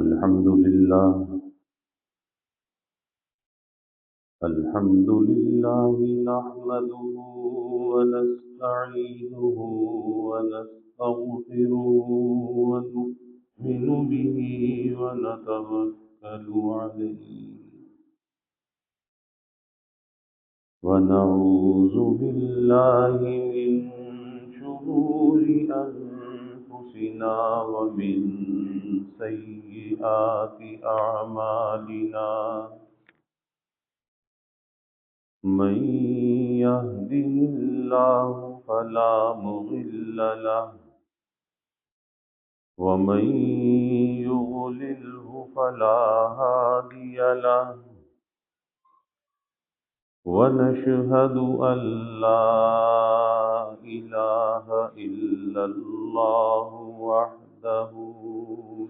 الحمد لله. الحمد لله نحمده ونستعينه ونستغفره ونؤمن به ونتوكل عليه ونعوذ بالله من شرور أنفسنا ومن سيئات أعمالنا. من يهده الله فلا مضل له ومن يضلله فلا هادي له. ونشهد أن لا إله إلا الله وحده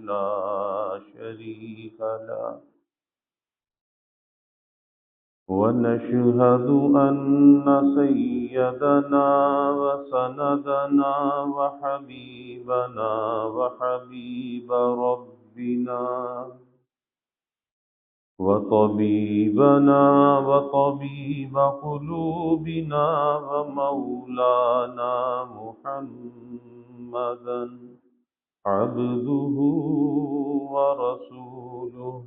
لا شريك له. ونشهد أن سيدنا وسندنا وحبيبنا وحبيب ربنا وطبيبنا وطبيب قلوبنا ومولانا محمدا عبده ورسوله.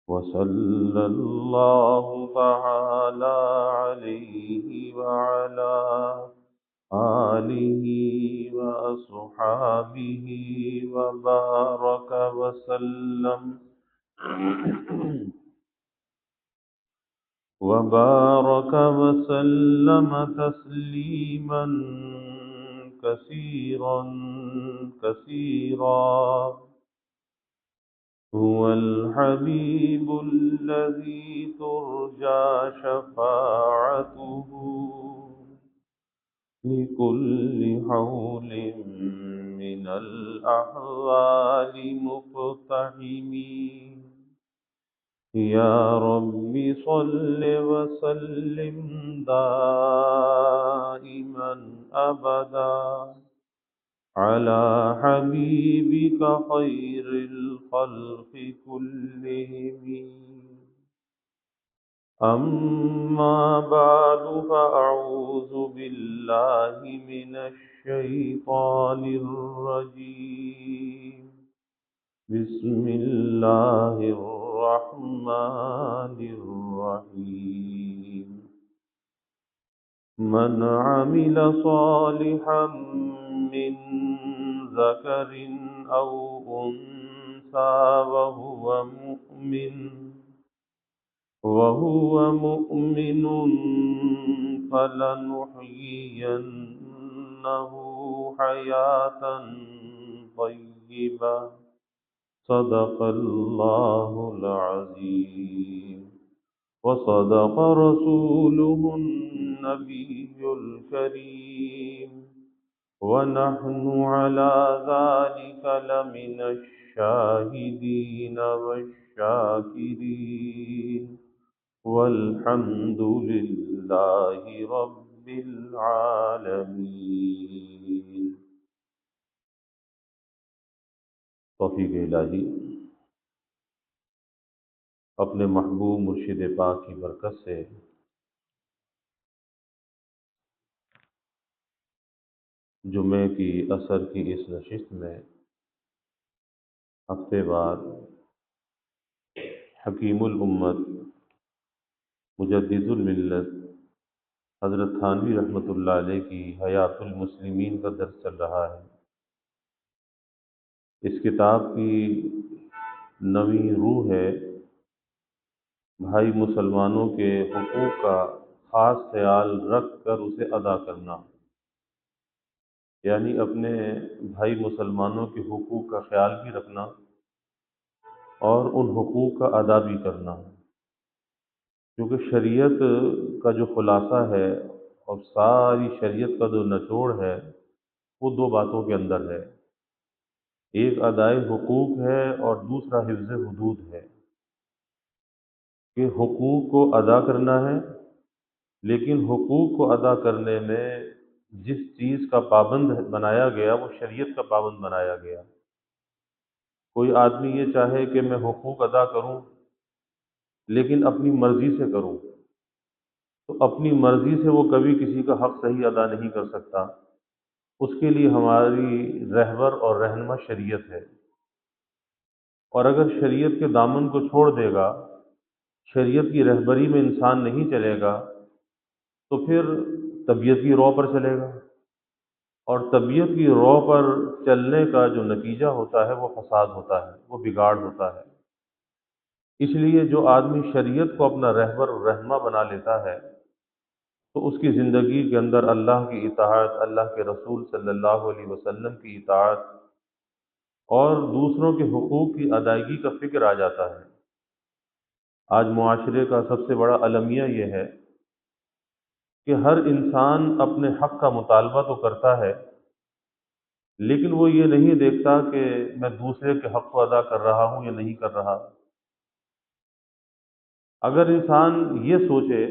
وصلى الله تعالى عليه وعلى آله وأصحابه وبارك وسلم وبارك وسلم تسليما كثيرا كثيرا. هو الحبيب الذي ترجى شفاعته لكل حول من الأحوال مقتحم. يا رب صل وسلم دائما أبدا على حبيبك خير الخلق كلهم. أما بعد فأعوذ بالله من الشيطان الرجيم. بسم الله الرحمن الرحيم. من عمل صالحا من ذكر أو أنثى وهو مؤمن فلنحيينه حياة طيبة. صدق الله العظيم وصدق رسوله النبي الكريم. ونحن على ذلك لمن الشاهدين والشاكرين والحمد لله رب العالمين. توفیق الہی اپنے محبوب مرشد پاک کی برکت سے جمعے کی عصر کی اس نشست میں ہفتے بعد حکیم الامت مجدد الملت حضرت تھانوی رحمۃ اللہ علیہ کی حیات المسلمین کا درس چل رہا ہے. اس کتاب کی نویں روح ہے بھائی مسلمانوں کے حقوق کا خاص خیال رکھ کر اسے ادا کرنا، یعنی اپنے بھائی مسلمانوں کے حقوق کا خیال بھی رکھنا اور ان حقوق کا ادا بھی کرنا. کیونکہ شریعت کا جو خلاصہ ہے اور ساری شریعت کا جو نچوڑ ہے وہ دو باتوں کے اندر ہے. ایک ادائے حقوق ہے اور دوسرا حفظ حدود ہے، کہ حقوق کو ادا کرنا ہے، لیکن حقوق کو ادا کرنے میں جس چیز کا پابند بنایا گیا وہ شریعت کا پابند بنایا گیا. کوئی آدمی یہ چاہے کہ میں حقوق ادا کروں لیکن اپنی مرضی سے کروں، تو اپنی مرضی سے وہ کبھی کسی کا حق صحیح ادا نہیں کر سکتا۔ اس کے لیے ہماری رہبر اور رہنما شریعت ہے، اور اگر شریعت کے دامن کو چھوڑ دے گا، شریعت کی رہبری میں انسان نہیں چلے گا، تو پھر طبیعت کی رو پر چلے گا، اور طبیعت کی رو پر چلنے کا جو نتیجہ ہوتا ہے وہ فساد ہوتا ہے، وہ بگاڑ ہوتا ہے۔ اس لیے جو آدمی شریعت کو اپنا رہبر اور رہنما بنا لیتا ہے، تو اس کی زندگی کے اندر اللہ کی اطاعت، اللہ کے رسول صلی اللہ علیہ وسلم کی اطاعت اور دوسروں کے حقوق کی ادائیگی کا فکر آ جاتا ہے۔ آج معاشرے کا سب سے بڑا المیہ یہ ہے کہ ہر انسان اپنے حق کا مطالبہ تو کرتا ہے، لیکن وہ یہ نہیں دیکھتا کہ میں دوسرے کے حق کو ادا کر رہا ہوں یا نہیں کر رہا۔ اگر انسان یہ سوچے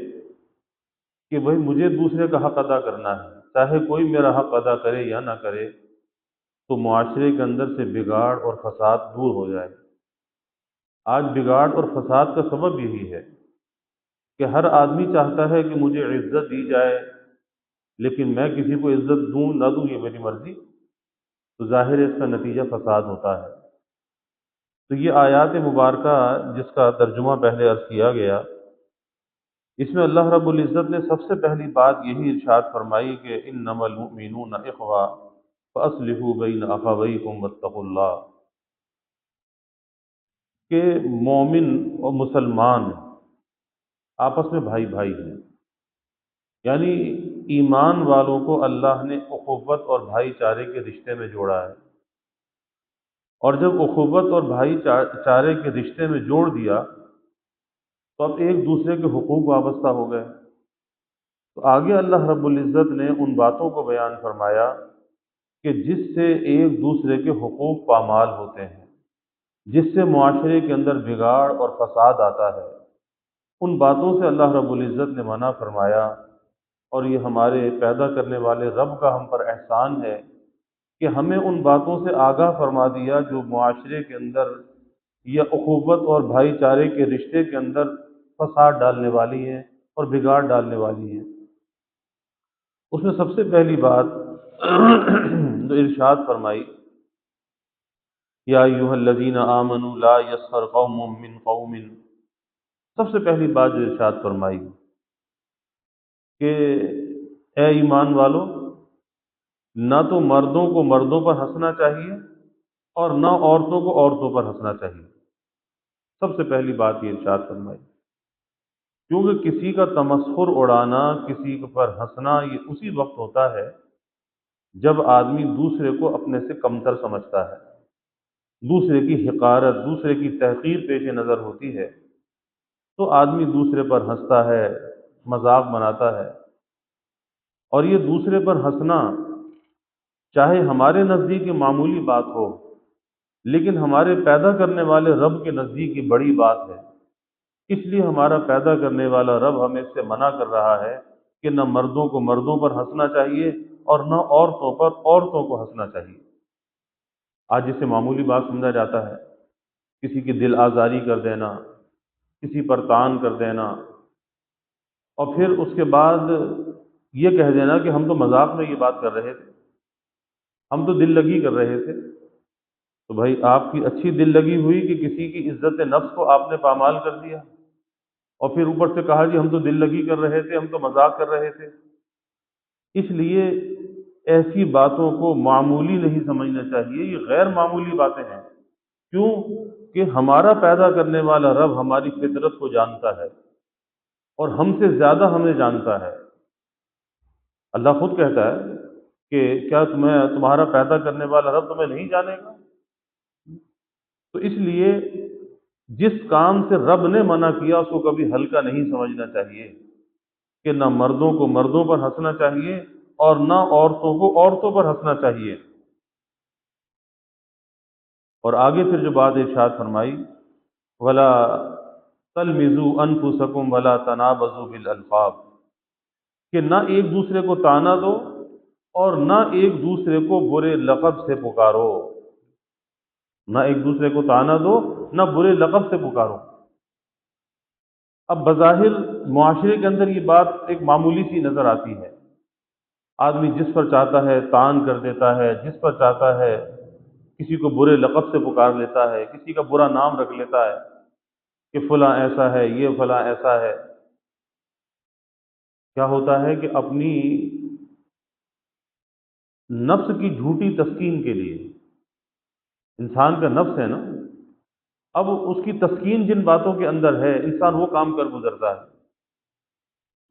کہ بھئی مجھے دوسرے کا حق ادا کرنا ہے، چاہے کوئی میرا حق ادا کرے یا نہ کرے، تو معاشرے کے اندر سے بگاڑ اور فساد دور ہو جائے۔ آج بگاڑ اور فساد کا سبب یہی ہے کہ ہر آدمی چاہتا ہے کہ مجھے عزت دی جائے، لیکن میں کسی کو عزت دوں نہ دوں یہ میری مرضی، تو ظاہر ہے اس کا نتیجہ فساد ہوتا ہے۔ تو یہ آیات مبارکہ جس کا ترجمہ پہلے عرض کیا گیا، اس میں اللہ رب العزت نے سب سے پہلی بات یہی ارشاد فرمائی کہ انما المؤمنون اخوہ فاصلحوا بین اخویکم واتقوا اللہ، کہ مومن اور مسلمان آپس میں بھائی بھائی ہیں، یعنی ایمان والوں کو اللہ نے اخوت اور بھائی چارے کے رشتے میں جوڑا ہے، اور جب اخوت اور بھائی چارے کے رشتے میں جوڑ دیا تو اب ایک دوسرے کے حقوق وابستہ ہو گئے۔ تو آگے اللہ رب العزت نے ان باتوں کو بیان فرمایا کہ جس سے ایک دوسرے کے حقوق پامال ہوتے ہیں، جس سے معاشرے کے اندر بگاڑ اور فساد آتا ہے، ان باتوں سے اللہ رب العزت نے منع فرمایا۔ اور یہ ہمارے پیدا کرنے والے رب کا ہم پر احسان ہے کہ ہمیں ان باتوں سے آگاہ فرما دیا جو معاشرے کے اندر یا اخوت اور بھائی چارے کے رشتے کے اندر فساد ڈالنے والی ہیں اور بگاڑ ڈالنے والی ہیں۔ اس میں سب سے پہلی بات جو ارشاد فرمائی، یا ایھا الذین آمنوا لا یسخر قوم من قوم، سب سے پہلی بات جو ارشاد فرمائی کہ اے ایمان والو، نہ تو مردوں کو مردوں پر ہنسنا چاہیے اور نہ عورتوں کو عورتوں پر ہنسنا چاہیے۔ سب سے پہلی بات یہ ارشاد فرمائی، کیونکہ کسی کا تمسخر اڑانا، کسی پر ہنسنا، یہ اسی وقت ہوتا ہے جب آدمی دوسرے کو اپنے سے کمتر سمجھتا ہے، دوسرے کی حقارت، دوسرے کی تحقیر پیش نظر ہوتی ہے، تو آدمی دوسرے پر ہنستا ہے، مذاق بناتا ہے۔ اور یہ دوسرے پر ہنسنا چاہے ہمارے نزدیک یہ معمولی بات ہو، لیکن ہمارے پیدا کرنے والے رب کے نزدیک یہ بڑی بات ہے۔ اس لیے ہمارا پیدا کرنے والا رب ہمیں اس سے منع کر رہا ہے کہ نہ مردوں کو مردوں پر ہنسنا چاہیے اور نہ عورتوں پر عورتوں کو ہنسنا چاہیے۔ آج جسے معمولی بات سمجھا جاتا ہے، کسی کی دل آزاری کر دینا، کسی پر طعن کر دینا، اور پھر اس کے بعد یہ کہہ دینا کہ ہم تو مذاق میں یہ بات کر رہے تھے، ہم تو دل لگی کر رہے تھے۔ تو بھائی آپ کی اچھی دل لگی ہوئی کہ کسی کی عزت نفس کو آپ نے پامال کر دیا، اور پھر اوپر سے کہا جی ہم تو دل لگی کر رہے تھے، ہم تو مذاق کر رہے تھے۔ اس لیے ایسی باتوں کو معمولی نہیں سمجھنا چاہیے، یہ غیر معمولی باتیں ہیں۔ کیوں کہ ہمارا پیدا کرنے والا رب ہماری فطرت کو جانتا ہے، اور ہم سے زیادہ ہمیں جانتا ہے۔ اللہ خود کہتا ہے کہ کیا تمہارا پیدا کرنے والا رب تمہیں نہیں جانے گا؟ تو اس لیے جس کام سے رب نے منع کیا اس کو کبھی ہلکا نہیں سمجھنا چاہیے، کہ نہ مردوں کو مردوں پر ہنسنا چاہیے اور نہ عورتوں کو عورتوں پر ہنسنا چاہیے۔ اور آگے پھر جو بات ارشاد فرمائی، ولا تلمزوا انفسکم ولا تنابزوا بالالقاب، کہ نہ ایک دوسرے کو طعنہ دو اور نہ ایک دوسرے کو برے لقب سے پکارو۔ نہ ایک دوسرے کو طعنہ دو، نہ برے لقب سے پکارو۔ اب بظاہر معاشرے کے اندر یہ بات ایک معمولی سی نظر آتی ہے، آدمی جس پر چاہتا ہے طعن کر دیتا ہے، جس پر چاہتا ہے کسی کو برے لقب سے پکار لیتا ہے، کسی کا برا نام رکھ لیتا ہے کہ فلاں ایسا ہے، یہ فلاں ایسا ہے۔ کیا ہوتا ہے کہ اپنی نفس کی جھوٹی تسکین کے لیے، انسان کا نفس ہے نا، اب اس کی تسکین جن باتوں کے اندر ہے انسان وہ کام کر گزرتا ہے۔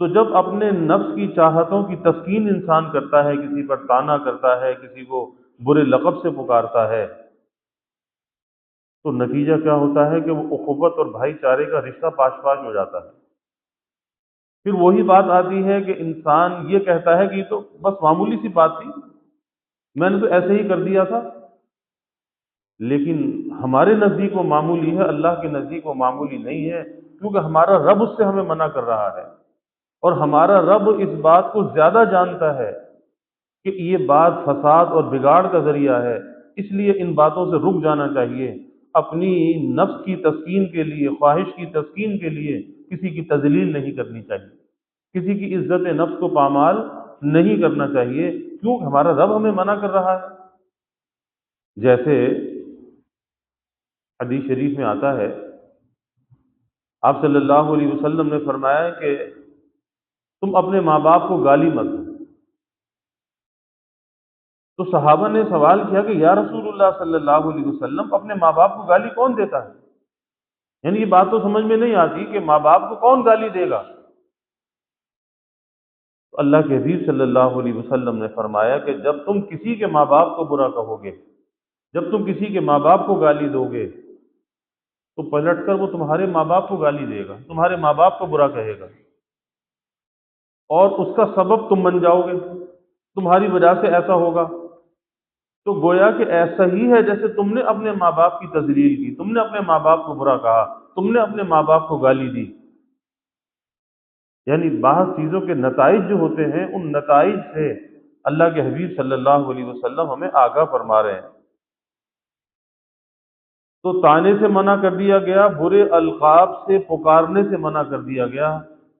تو جب اپنے نفس کی چاہتوں کی تسکین انسان کرتا ہے، کسی پر طعنہ کرتا ہے، کسی کو برے لقب سے پکارتا ہے، تو نتیجہ کیا ہوتا ہے کہ وہ اخوت اور بھائی چارے کا رشتہ پاش پاش ہو جاتا ہے۔ پھر وہی بات آتی ہے کہ انسان یہ کہتا ہے کہ یہ تو بس معمولی سی بات تھی، میں نے تو ایسے ہی کر دیا تھا۔ لیکن ہمارے نزدیک وہ معمولی ہے، اللہ کے نزدیک وہ معمولی نہیں ہے، کیونکہ ہمارا رب اس سے ہمیں منع کر رہا ہے، اور ہمارا رب اس بات کو زیادہ جانتا ہے کہ یہ بات فساد اور بگاڑ کا ذریعہ ہے، اس لیے ان باتوں سے رک جانا چاہیے۔ اپنی نفس کی تسکین کے لیے، خواہش کی تسکین کے لیے کسی کی تذلیل نہیں کرنی چاہیے، کسی کی عزت نفس کو پامال نہیں کرنا چاہیے، کیونکہ ہمارا رب ہمیں منع کر رہا ہے۔ جیسے حدیث شریف میں آتا ہے، آپ صلی اللہ علیہ وسلم نے فرمایا کہ تم اپنے ماں باپ کو گالی مت دو۔ تو صحابہ نے سوال کیا کہ یا رسول اللہ صلی اللہ علیہ وسلم، اپنے ماں باپ کو گالی کون دیتا ہے؟ یعنی یہ بات تو سمجھ میں نہیں آتی کہ ماں باپ کو کون گالی دے گا؟ تو اللہ کے حبیب صلی اللہ علیہ وسلم نے فرمایا کہ جب تم کسی کے ماں باپ کو برا کہو گے، جب تم کسی کے ماں باپ کو گالی دو گے، تو پلٹ کر وہ تمہارے ماں باپ کو گالی دے گا، تمہارے ماں باپ کو برا کہے گا، اور اس کا سبب تم بن جاؤ گے، تمہاری وجہ سے ایسا ہوگا۔ تو گویا کہ ایسا ہی ہے جیسے تم نے اپنے ماں باپ کی تذلیل کی، تم نے اپنے ماں باپ کو برا کہا، تم نے اپنے ماں باپ کو گالی دی۔ یعنی بعض چیزوں کے نتائج جو ہوتے ہیں، ان نتائج سے اللہ کے حبیب صلی اللہ علیہ وسلم ہمیں آگاہ فرما رہے ہیں۔ تو طعنے سے منع کر دیا گیا، برے القاب سے پکارنے سے منع کر دیا گیا،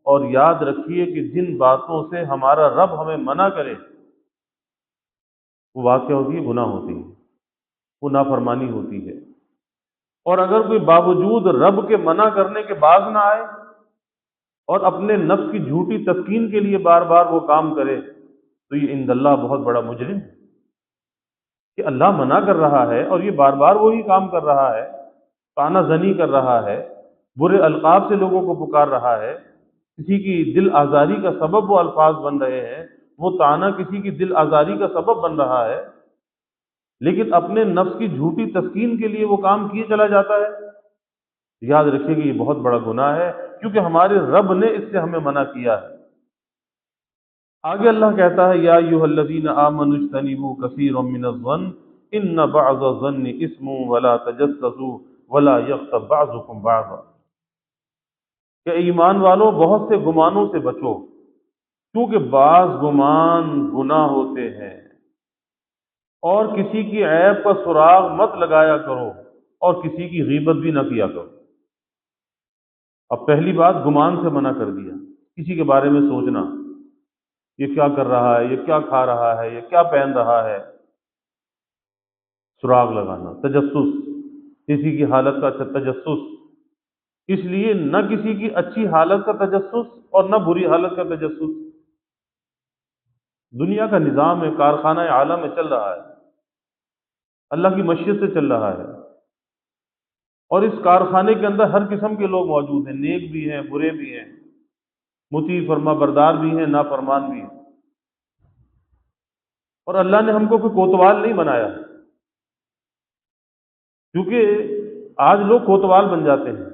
اور یاد رکھیے کہ جن باتوں سے ہمارا رب ہمیں منع کرے وہ واقع ہوتی ہے، گناہ ہوتی ہے، وہ نافرمانی ہوتی ہے۔ اور اگر کوئی باوجود رب کے منع کرنے کے باز نہ آئے اور اپنے نفس کی جھوٹی تسکین کے لیے بار بار وہ کام کرے، تو یہ عند اللہ بہت بڑا مجرم ہے، کہ اللہ منع کر رہا ہے اور یہ بار بار وہی کام کر رہا ہے، طعنہ زنی کر رہا ہے، برے القاب سے لوگوں کو پکار رہا ہے، کسی کی دل آزاری کا سبب وہ الفاظ بن رہے ہیں، وہ طعنہ کسی کی دل آزاری کا سبب بن رہا ہے، لیکن اپنے نفس کی جھوٹی تسکین کے لیے وہ کام کیے چلا جاتا ہے۔ یاد رکھیے کہ یہ بہت بڑا گناہ ہے، کیونکہ ہمارے رب نے اس سے ہمیں منع کیا ہے۔ آگے اللہ کہتا ہے، یا ایھا الذین آمنوا اجتنبوا کثیرا من الظن ان بعض الظن اسم ولا تجسسوا ولا یغتب بعضکم بعضا، کہ ایمان والو بہت سے گمانوں سے بچو، کیونکہ بعض گمان گناہ ہوتے ہیں، اور کسی کی عیب کا سراغ مت لگایا کرو، اور کسی کی غیبت بھی نہ کیا کرو۔ اب پہلی بات گمان سے منع کر دیا، کسی کے بارے میں سوچنا، یہ کیا کر رہا ہے، یہ کیا کھا رہا ہے، یہ کیا پہن رہا ہے، سراغ لگانا، تجسس، کسی کی حالت کا تجسس، اس لیے نہ کسی کی اچھی حالت کا تجسس اور نہ بری حالت کا تجسس۔ دنیا کا نظام ہے، کارخانہ عالم میں چل رہا ہے، اللہ کی مشیت سے چل رہا ہے، اور اس کارخانے کے اندر ہر قسم کے لوگ موجود ہیں، نیک بھی ہیں، برے بھی ہیں، مطیع فرما بردار بھی ہیں، نافرمان بھی ہیں، اور اللہ نے ہم کو کوئی کوتوال نہیں بنایا، کیونکہ آج لوگ کوتوال بن جاتے ہیں،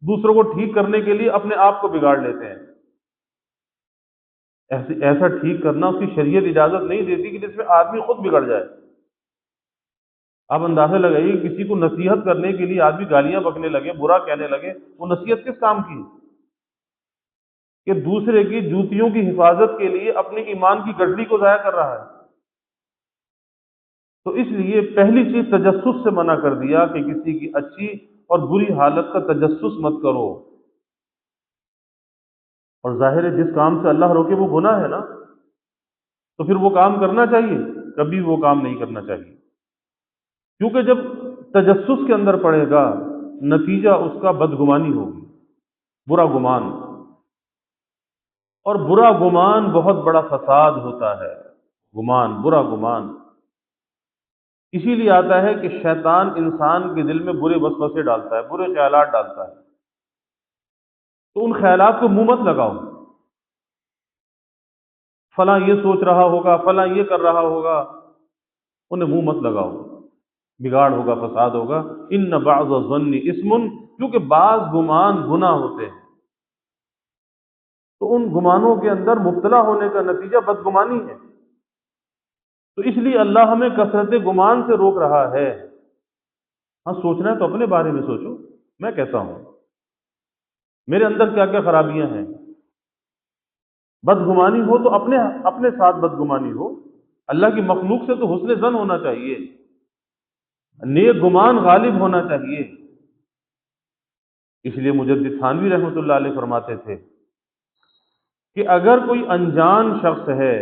دوسروں کو ٹھیک کرنے کے لیے اپنے آپ کو بگاڑ لیتے ہیں۔ ایسا ٹھیک کرنا اس کی شریعت اجازت نہیں دیتی کہ جس میں آدمی خود بگڑ جائے۔ آپ اندازہ لگائیے کہ کسی کو نصیحت کرنے کے لیے آدمی گالیاں بکنے لگے، برا کہنے لگے، وہ نصیحت کس کام کی؟ کہ دوسرے کی جوتیوں کی حفاظت کے لیے اپنے ایمان کی گٹڑی کو ضائع کر رہا ہے۔ تو اس لیے پہلی چیز تجسس سے منع کر دیا کہ کسی کی اچھی اور بری حالت کا تجسس مت کرو۔ اور ظاہر ہے جس کام سے اللہ روکے وہ گناہ ہے نا، تو پھر وہ کام کرنا چاہیے؟ کبھی وہ کام نہیں کرنا چاہیے، کیونکہ جب تجسس کے اندر پڑے گا نتیجہ اس کا بدگمانی ہوگی، برا گمان، اور برا گمان بہت بڑا فساد ہوتا ہے۔ گمان، برا گمان، اسی لیے آتا ہے کہ شیطان انسان کے دل میں برے وسوسے ڈالتا ہے، برے خیالات ڈالتا ہے، تو ان خیالات کو منہ مت لگاؤ۔ فلاں یہ سوچ رہا ہوگا، فلاں یہ کر رہا ہوگا، انہیں منہ مت لگاؤ، بگاڑ ہوگا، فساد ہوگا۔ ان بعض الظن اسم، کیونکہ بعض گمان گناہ ہوتے ہیں، تو ان گمانوں کے اندر مبتلا ہونے کا نتیجہ بدگمانی ہے۔ تو اس لیے اللہ ہمیں کثرت گمان سے روک رہا ہے۔ ہاں، سوچنا ہے تو اپنے بارے میں سوچو، میں کیسا ہوں، میرے اندر کیا کیا خرابیاں ہیں۔ بدگمانی ہو تو اپنے اپنے ساتھ بدگمانی ہو، اللہ کی مخلوق سے تو حسن ظن ہونا چاہیے، نیک گمان غالب ہونا چاہیے۔ اس لیے مجدد تھانوی رحمۃ اللہ علیہ فرماتے تھے کہ اگر کوئی انجان شخص ہے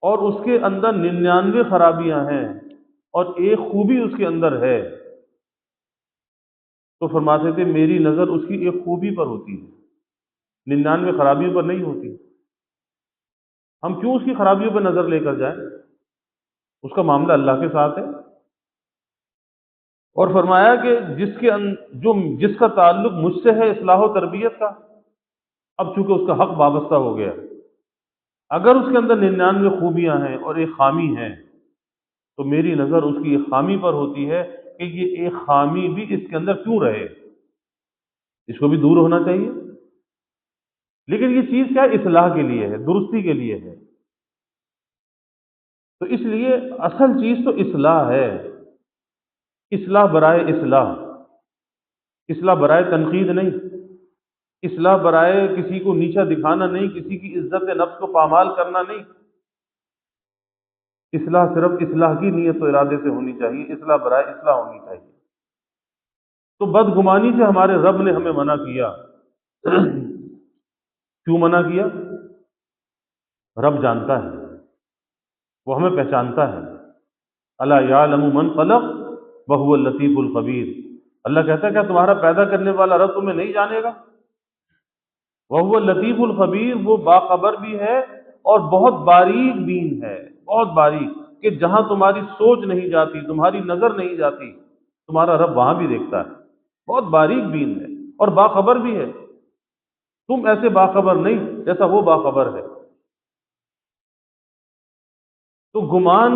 اور اس کے اندر 99 خرابیاں ہیں اور ایک خوبی اس کے اندر ہے، تو فرماتے تھے میری نظر اس کی ایک خوبی پر ہوتی ہے، 99 خرابیوں پر نہیں ہوتی۔ ہم کیوں اس کی خرابیوں پر نظر لے کر جائیں؟ اس کا معاملہ اللہ کے ساتھ ہے۔ اور فرمایا کہ جس کا تعلق مجھ سے ہے اصلاح و تربیت کا، اب چونکہ اس کا حق وابستہ ہو گیا، اگر اس کے اندر 99 خوبیاں ہیں اور ایک خامی ہے، تو میری نظر اس کی ایک خامی پر ہوتی ہے کہ یہ ایک خامی بھی اس کے اندر کیوں رہے، اس کو بھی دور ہونا چاہیے۔ لیکن یہ چیز کیا اصلاح کے لیے ہے، درستی کے لیے ہے۔ تو اس لیے اصل چیز تو اصلاح ہے، اصلاح برائے اصلاح، اصلاح برائے تنقید نہیں، اصلاح برائے کسی کو نیچا دکھانا نہیں، کسی کی عزت نفس کو پامال کرنا نہیں۔ اصلاح صرف اصلاح کی نیت و ارادے سے ہونی چاہیے، اصلاح برائے اصلاح ہونی چاہیے۔ تو بدگمانی سے ہمارے رب نے ہمیں منع کیا۔ کیوں منع کیا؟ رب جانتا ہے، وہ ہمیں پہچانتا ہے۔ الا یعلم من خلق وهو اللطیف الخبیر۔ اللہ کہتا ہے کیا تمہارا پیدا کرنے والا رب تمہیں نہیں جانے گا؟ وهو اللطیف الخبیر، وہ باخبر بھی ہے اور بہت باریک بین ہے، بہت باریک، کہ جہاں تمہاری سوچ نہیں جاتی، تمہاری نظر نہیں جاتی، تمہارا رب وہاں بھی دیکھتا ہے، بہت باریک بین ہے اور باخبر بھی ہے۔ تم ایسے باخبر نہیں جیسا وہ باخبر ہے۔ تو گمان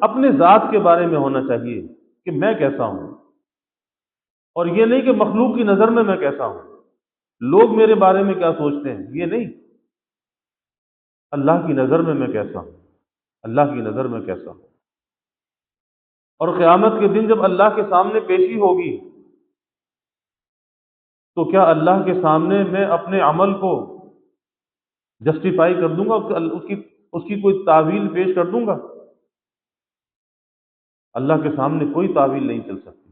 اپنے ذات کے بارے میں ہونا چاہیے کہ میں کیسا ہوں، اور یہ نہیں کہ مخلوق کی نظر میں کیسا ہوں، لوگ میرے بارے میں کیا سوچتے ہیں، یہ نہیں، اللہ کی نظر میں کیسا ہوں، اللہ کی نظر میں کیسا ہوں۔ اور قیامت کے دن جب اللہ کے سامنے پیشی ہوگی، تو کیا اللہ کے سامنے میں اپنے عمل کو جسٹیفائی کر دوں گا، اس کی کوئی تعویل پیش کر دوں گا؟ اللہ کے سامنے کوئی تعویل نہیں چل سکتی۔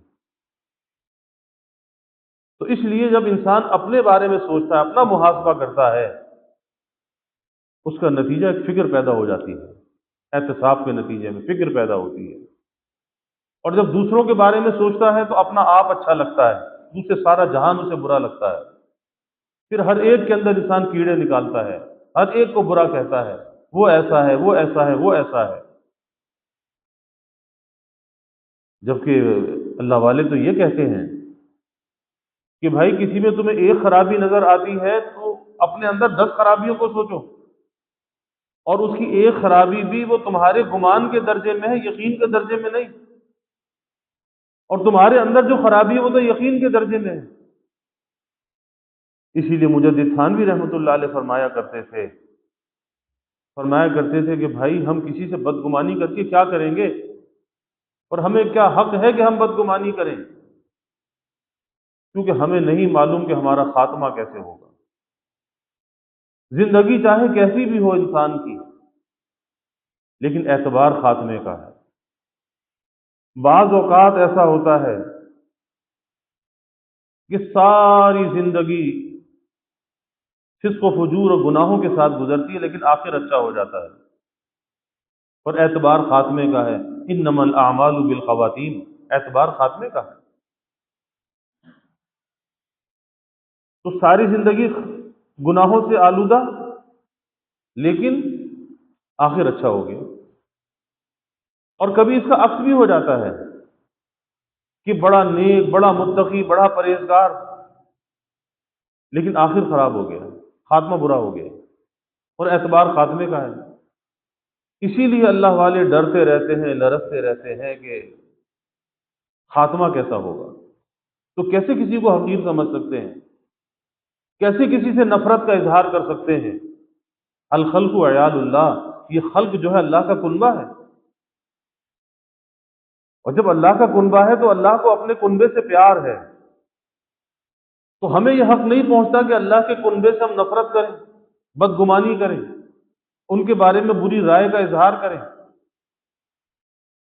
تو اس لیے جب انسان اپنے بارے میں سوچتا ہے، اپنا محاسبہ کرتا ہے، اس کا نتیجہ ایک فکر پیدا ہو جاتی ہے، احتساب کے نتیجے میں فکر پیدا ہوتی ہے۔ اور جب دوسروں کے بارے میں سوچتا ہے تو اپنا آپ اچھا لگتا ہے، دوسرے سارا جہان اسے برا لگتا ہے۔ پھر ہر ایک کے اندر انسان کیڑے نکالتا ہے، ہر ایک کو برا کہتا ہے، وہ ایسا ہے، وہ ایسا ہے، وہ ایسا ہے۔ جبکہ اللہ والے تو یہ کہتے ہیں کہ بھائی کسی میں تمہیں ایک خرابی نظر آتی ہے تو اپنے اندر 10 خرابیوں کو سوچو، اور اس کی ایک خرابی بھی وہ تمہارے گمان کے درجے میں ہے، یقین کے درجے میں نہیں، اور تمہارے اندر جو خرابی ہے وہ تو یقین کے درجے میں ہے۔ اسی لیے مجدد تھانوی رحمۃ اللہ علیہ فرمایا کرتے تھے کہ بھائی ہم کسی سے بدگمانی کر کے کیا کریں گے، اور ہمیں کیا حق ہے کہ ہم بدگمانی کریں، کیونکہ ہمیں نہیں معلوم کہ ہمارا خاتمہ کیسے ہوگا۔ زندگی چاہے کیسی بھی ہو انسان کی، لیکن اعتبار خاتمے کا ہے۔ بعض اوقات ایسا ہوتا ہے کہ ساری زندگی فسق و فجور اور گناہوں کے ساتھ گزرتی ہے، لیکن آخر اچھا ہو جاتا ہے، اور اعتبار خاتمے کا ہے۔ انما الاعمال بالخواتیم، اعتبار خاتمے کا ہے۔ تو ساری زندگی گناہوں سے آلودہ، لیکن آخر اچھا ہو گیا۔ اور کبھی اس کا عکس بھی ہو جاتا ہے کہ بڑا نیک، بڑا متقی، بڑا پرہیزگار، لیکن آخر خراب ہو گیا، خاتمہ برا ہو گیا، اور اعتبار خاتمے کا ہے۔ اسی لیے اللہ والے ڈرتے رہتے ہیں، لرزتے رہتے ہیں کہ خاتمہ کیسا ہوگا۔ تو کیسے کسی کو حقیر سمجھ سکتے ہیں، کیسے کسی سے نفرت کا اظہار کر سکتے ہیں؟ الخلق عیال اللہ، یہ خلق جو ہے اللہ کا کنبہ ہے، اور جب اللہ کا کنبہ ہے تو اللہ کو اپنے کنبے سے پیار ہے، تو ہمیں یہ حق نہیں پہنچتا کہ اللہ کے کنبے سے ہم نفرت کریں، بدگمانی کریں، ان کے بارے میں بری رائے کا اظہار کریں۔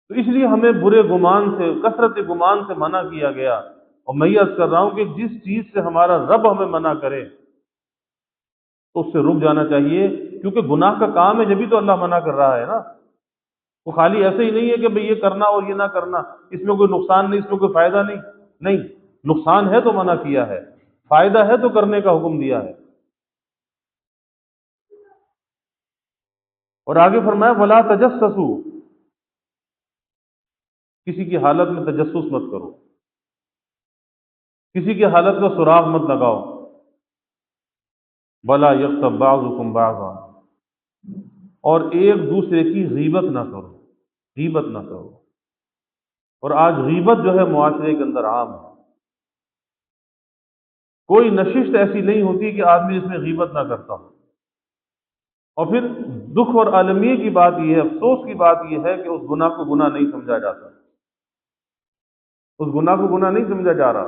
تو اس لیے ہمیں برے گمان سے، کثرت گمان سے منع کیا گیا۔ اور میں یہ عرض کر رہا ہوں کہ جس چیز سے ہمارا رب ہمیں منع کرے تو اس سے رک جانا چاہیے، کیونکہ گناہ کا کام ہے، جبھی تو اللہ منع کر رہا ہے نا۔ وہ خالی ایسے ہی نہیں ہے کہ بھئی یہ کرنا اور یہ نہ کرنا، اس میں کوئی نقصان نہیں، اس میں کوئی فائدہ نہیں، نہیں، نقصان ہے تو منع کیا ہے، فائدہ ہے تو کرنے کا حکم دیا ہے۔ اور آگے فرمایا ولا تجسسوا، کسی کی حالت میں تجسس مت کرو، کسی کی حالت کا سراغ مت لگاؤ۔ ولا یغتب بعضکم بعضا، اور ایک دوسرے کی غیبت نہ کرو، غیبت نہ کرو۔ اور آج غیبت جو ہے معاشرے کے اندر عام ہے، کوئی نشست ایسی نہیں ہوتی کہ آدمی اس میں غیبت نہ کرتا ہو۔ اور پھر دکھ اور عالمیت کی بات یہ ہے، افسوس کی بات یہ ہے کہ اس گناہ کو گناہ نہیں سمجھا جاتا، اس گناہ کو گناہ نہیں سمجھا جا رہا،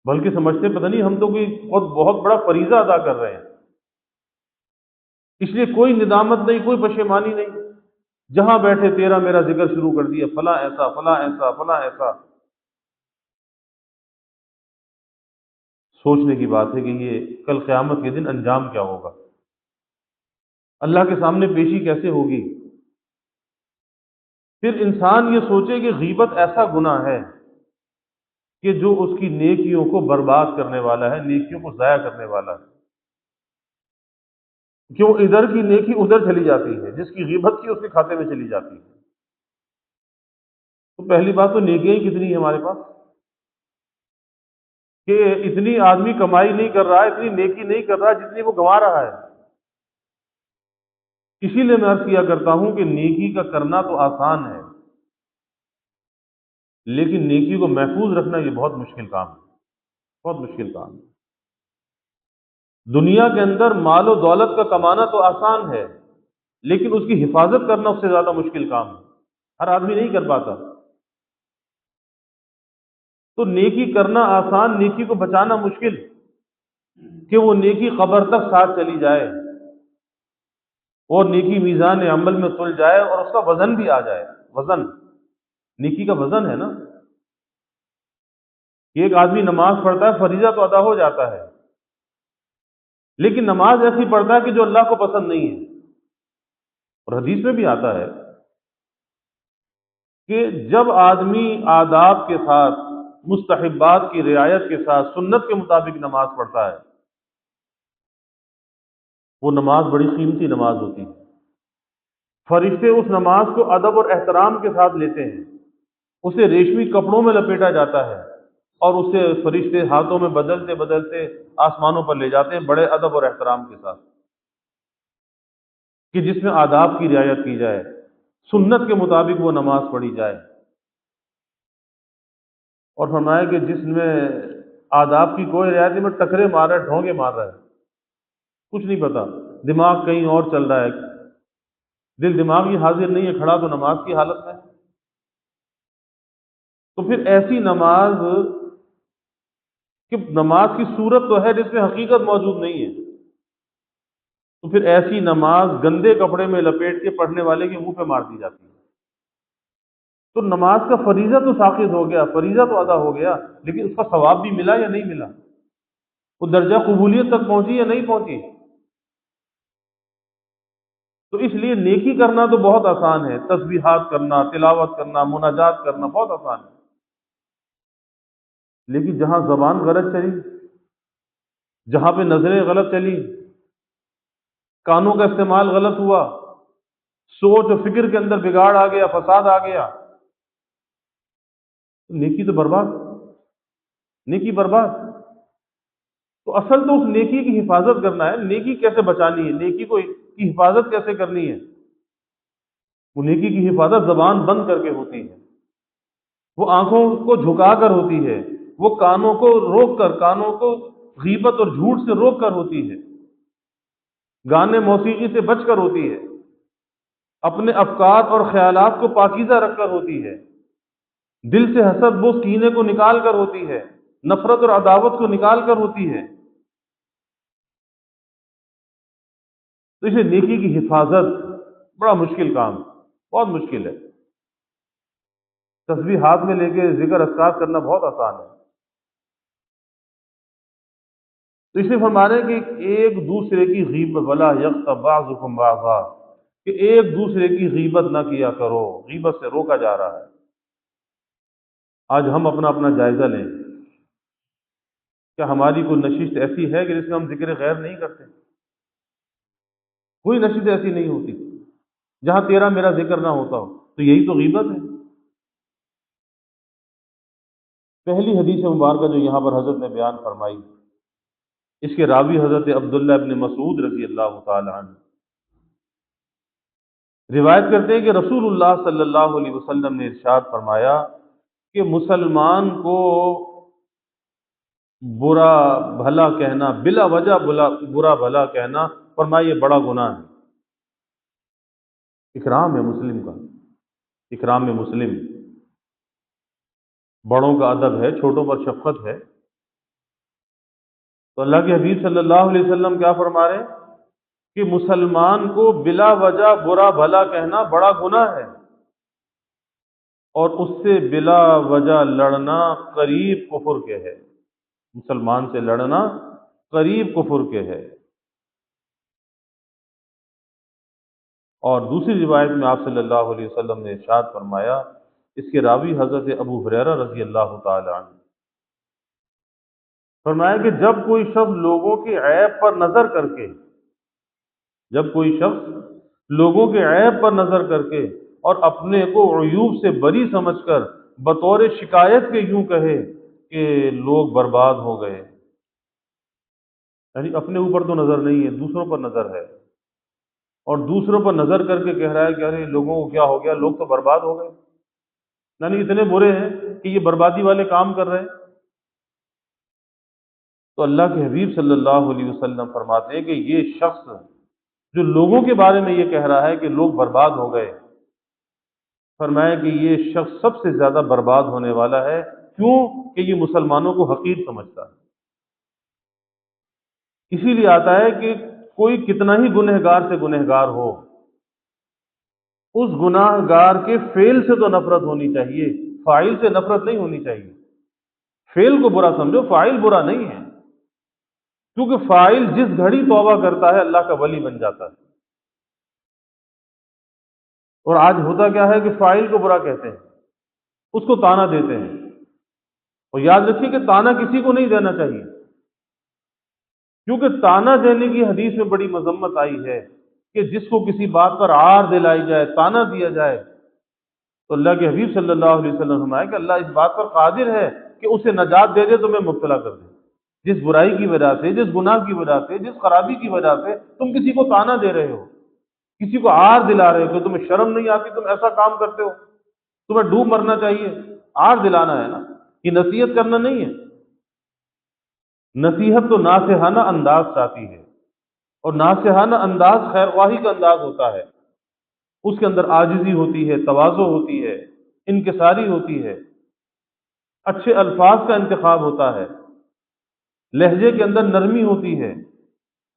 بلکہ سمجھتے پتہ نہیں ہم تو کوئی بہت بڑا فریضہ ادا کر رہے ہیں، اس لیے کوئی ندامت نہیں، کوئی پشیمانی نہیں، جہاں بیٹھے تیرا میرا ذکر شروع کر دیا، فلاں ایسا، فلاں ایسا، فلاں ایسا۔ سوچنے کی بات ہے کہ یہ کل قیامت کے دن انجام کیا ہوگا، اللہ کے سامنے پیشی کیسے ہوگی۔ پھر انسان یہ سوچے کہ غیبت ایسا گناہ ہے کہ جو اس کی نیکیوں کو برباد کرنے والا ہے، نیکیوں کو ضائع کرنے والا ہے، کہ وہ ادھر کی نیکی ادھر چلی جاتی ہے، جس کی غیبت کی اس کے کھاتے میں چلی جاتی ہے۔ تو پہلی بات تو نیکیاں ہی کتنی ہیں ہمارے پاس کہ اتنی آدمی کمائی نہیں کر رہا ہے، اتنی نیکی نہیں کر رہا ہے جتنی وہ کما رہا ہے۔ اسی لیے میں عرض کیا کرتا ہوں کہ نیکی کا کرنا تو آسان ہے، لیکن نیکی کو محفوظ رکھنا یہ بہت مشکل کام ہے، بہت مشکل کام ہے۔ دنیا کے اندر مال و دولت کا کمانا تو آسان ہے، لیکن اس کی حفاظت کرنا اس سے زیادہ مشکل کام ہے، ہر آدمی نہیں کر پاتا۔ تو نیکی کرنا آسان، نیکی کو بچانا مشکل، کہ وہ نیکی قبر تک ساتھ چلی جائے اور نیکی میزان عمل میں تل جائے اور اس کا وزن بھی آ جائے۔ وزن، نیکی کا وزن ہے نا، کہ ایک آدمی نماز پڑھتا ہے، فریضہ تو ادا ہو جاتا ہے، لیکن نماز ایسی پڑھتا ہے کہ جو اللہ کو پسند نہیں ہے۔ اور حدیث میں بھی آتا ہے کہ جب آدمی آداب کے ساتھ، مستحبات کی رعایت کے ساتھ، سنت کے مطابق نماز پڑھتا ہے، وہ نماز بڑی قیمتی نماز ہوتی ہے۔ فرشتے اس نماز کو ادب اور احترام کے ساتھ لیتے ہیں، اسے ریشمی کپڑوں میں لپیٹا جاتا ہے، اور اسے فرشتے ہاتھوں میں بدلتے بدلتے آسمانوں پر لے جاتے ہیں بڑے ادب اور احترام کے ساتھ، کہ جس میں آداب کی رعایت کی جائے، سنت کے مطابق وہ نماز پڑھی جائے۔ اور فرمایا کہ جس میں آداب کی کوئی رعایت نہیں، میں ٹکرے مار رہا ہے، ڈھونگے مار رہا ہے، کچھ نہیں پتا، دماغ کہیں اور چل رہا ہے، دل دماغ ہی حاضر نہیں ہے، کھڑا تو نماز کی حالت میں۔ تو پھر ایسی نماز، کہ نماز کی صورت تو ہے جس میں حقیقت موجود نہیں ہے، تو پھر ایسی نماز گندے کپڑے میں لپیٹ کے پڑھنے والے کے منہ پہ مار دی جاتی ہے۔ تو نماز کا فریضہ تو ساقط ہو گیا، فریضہ تو ادا ہو گیا، لیکن اس کا ثواب بھی ملا یا نہیں ملا؟ وہ درجہ قبولیت تک پہنچی یا نہیں پہنچی؟ تو اس لیے نیکی کرنا تو بہت آسان ہے، تسبیحات کرنا، تلاوت کرنا، مناجات کرنا بہت آسان ہے، لیکن جہاں زبان غلط چلی، جہاں پہ نظریں غلط چلی، کانوں کا استعمال غلط ہوا، سوچ و فکر کے اندر بگاڑ آ گیا، فساد آ گیا، تو نیکی تو برباد، نیکی برباد۔ تو اصل تو اس نیکی کی حفاظت کرنا ہے، نیکی کیسے بچانی ہے، نیکی کو کی حفاظت کیسے کرنی ہے؟ وہ نیکی کی حفاظت زبان بند کر کے ہوتی ہے، وہ آنکھوں کو جھکا کر ہوتی ہے، وہ کانوں کو روک کر، کانوں کو غیبت اور جھوٹ سے روک کر ہوتی ہے، گانے موسیقی سے بچ کر ہوتی ہے، اپنے افکار اور خیالات کو پاکیزہ رکھ کر ہوتی ہے، دل سے حسد بغض کینے کو نکال کر ہوتی ہے، نفرت اور عداوت کو نکال کر ہوتی ہے۔ تو اسے نیکی کی حفاظت بڑا مشکل کام ہے، بہت مشکل ہے۔ تسبیح ہاتھ میں لے کے ذکر اذکار کرنا بہت آسان ہے۔ تو اس لیے فرما رہے ہیں کہ ایک دوسرے کی غیبت، ولا یغتب بعضکم بعضا، کہ ایک دوسرے کی غیبت نہ کیا کرو، غیبت سے روکا جا رہا ہے۔ آج ہم اپنا اپنا جائزہ لیں، کیا ہماری کوئی نشست ایسی ہے کہ جس میں ہم ذکر خیر نہیں کرتے؟ کوئی نشست ایسی نہیں ہوتی جہاں تیرا میرا ذکر نہ ہوتا ہو، تو یہی تو غیبت ہے۔ پہلی حدیث مبارکہ جو یہاں پر حضرت نے بیان فرمائی، اس کے راوی حضرت عبداللہ ابن مسعود رضی اللہ تعالی عنہ روایت کرتے ہیں کہ رسول اللہ صلی اللہ علیہ وسلم نے ارشاد فرمایا کہ مسلمان کو برا بھلا کہنا، بلا وجہ برا بھلا کہنا، فرمایا یہ بڑا گناہ ہے۔ اکرام ہے مسلم کا، اکرام میں مسلم، بڑوں کا ادب ہے، چھوٹوں پر شفقت ہے۔ تو اللہ کے حبیب صلی اللہ علیہ وسلم کیا فرما رہے ہیں کہ مسلمان کو بلا وجہ برا بھلا کہنا بڑا گناہ ہے، اور اس سے بلا وجہ لڑنا قریب کفر کے ہے، مسلمان سے لڑنا قریب کفر کے ہے۔ اور دوسری روایت میں آپ صلی اللہ علیہ وسلم نے ارشاد فرمایا، اس کے راوی حضرت ابو ہریرہ رضی اللہ تعالی عنہ، فرمایا کہ جب کوئی شخص لوگوں کے عیب پر نظر کر کے، جب کوئی شخص لوگوں کے عیب پر نظر کر کے اور اپنے کو عیوب سے بری سمجھ کر بطور شکایت کے یوں کہے کہ لوگ برباد ہو گئے، یعنی اپنے اوپر تو نظر نہیں ہے، دوسروں پر نظر ہے، اور دوسروں پر نظر کر کے کہہ رہا ہے کہ ارے لوگوں کو کیا ہو گیا، لوگ تو برباد ہو گئے، یعنی اتنے برے ہیں کہ یہ بربادی والے کام کر رہے ہیں۔ تو اللہ کے حبیب صلی اللہ علیہ وسلم فرماتے ہیں کہ یہ شخص جو لوگوں کے بارے میں یہ کہہ رہا ہے کہ لوگ برباد ہو گئے، فرمایا کہ یہ شخص سب سے زیادہ برباد ہونے والا ہے، کیوں کہ یہ مسلمانوں کو حقیر سمجھتا ہے۔ اسی لیے آتا ہے کہ کوئی کتنا ہی گنہگار سے گنہگار ہو، اس گناہ گار کے فعل سے تو نفرت ہونی چاہیے، فاعل سے نفرت نہیں ہونی چاہیے۔ فعل کو برا سمجھو، فاعل برا نہیں ہے، کیونکہ فاعل جس گھڑی توبہ کرتا ہے اللہ کا ولی بن جاتا ہے۔ اور آج ہوتا کیا ہے کہ فاعل کو برا کہتے ہیں، اس کو تانا دیتے ہیں، اور یاد رکھیے کہ تانا کسی کو نہیں دینا چاہیے، کیونکہ تانا دینے کی حدیث میں بڑی مذمت آئی ہے کہ جس کو کسی بات پر عار دلائی جائے، تانا دیا جائے، تو اللہ کے حبیب صلی اللہ علیہ وسلم نے فرمایا کہ اللہ اس بات پر قادر ہے کہ اسے نجات دے دے، تمہیں مبتلا کر دے۔ جس برائی کی وجہ سے، جس گناہ کی وجہ سے، جس خرابی کی وجہ سے تم کسی کو تانا دے رہے ہو، کسی کو عار دلا رہے ہو کہ تمہیں شرم نہیں آتی، تم ایسا کام کرتے ہو، تمہیں ڈوب مرنا چاہیے، عار دلانا ہے نا، یہ نصیحت کرنا نہیں ہے۔ نصیحت تو ناصحانہ انداز چاہتی ہے، اور ناصحانہ انداز خیر خواہی کا انداز ہوتا ہے، اس کے اندر عاجزی ہوتی ہے، تواضع ہوتی ہے، انکساری ہوتی ہے، اچھے الفاظ کا انتخاب ہوتا ہے، لہجے کے اندر نرمی ہوتی ہے،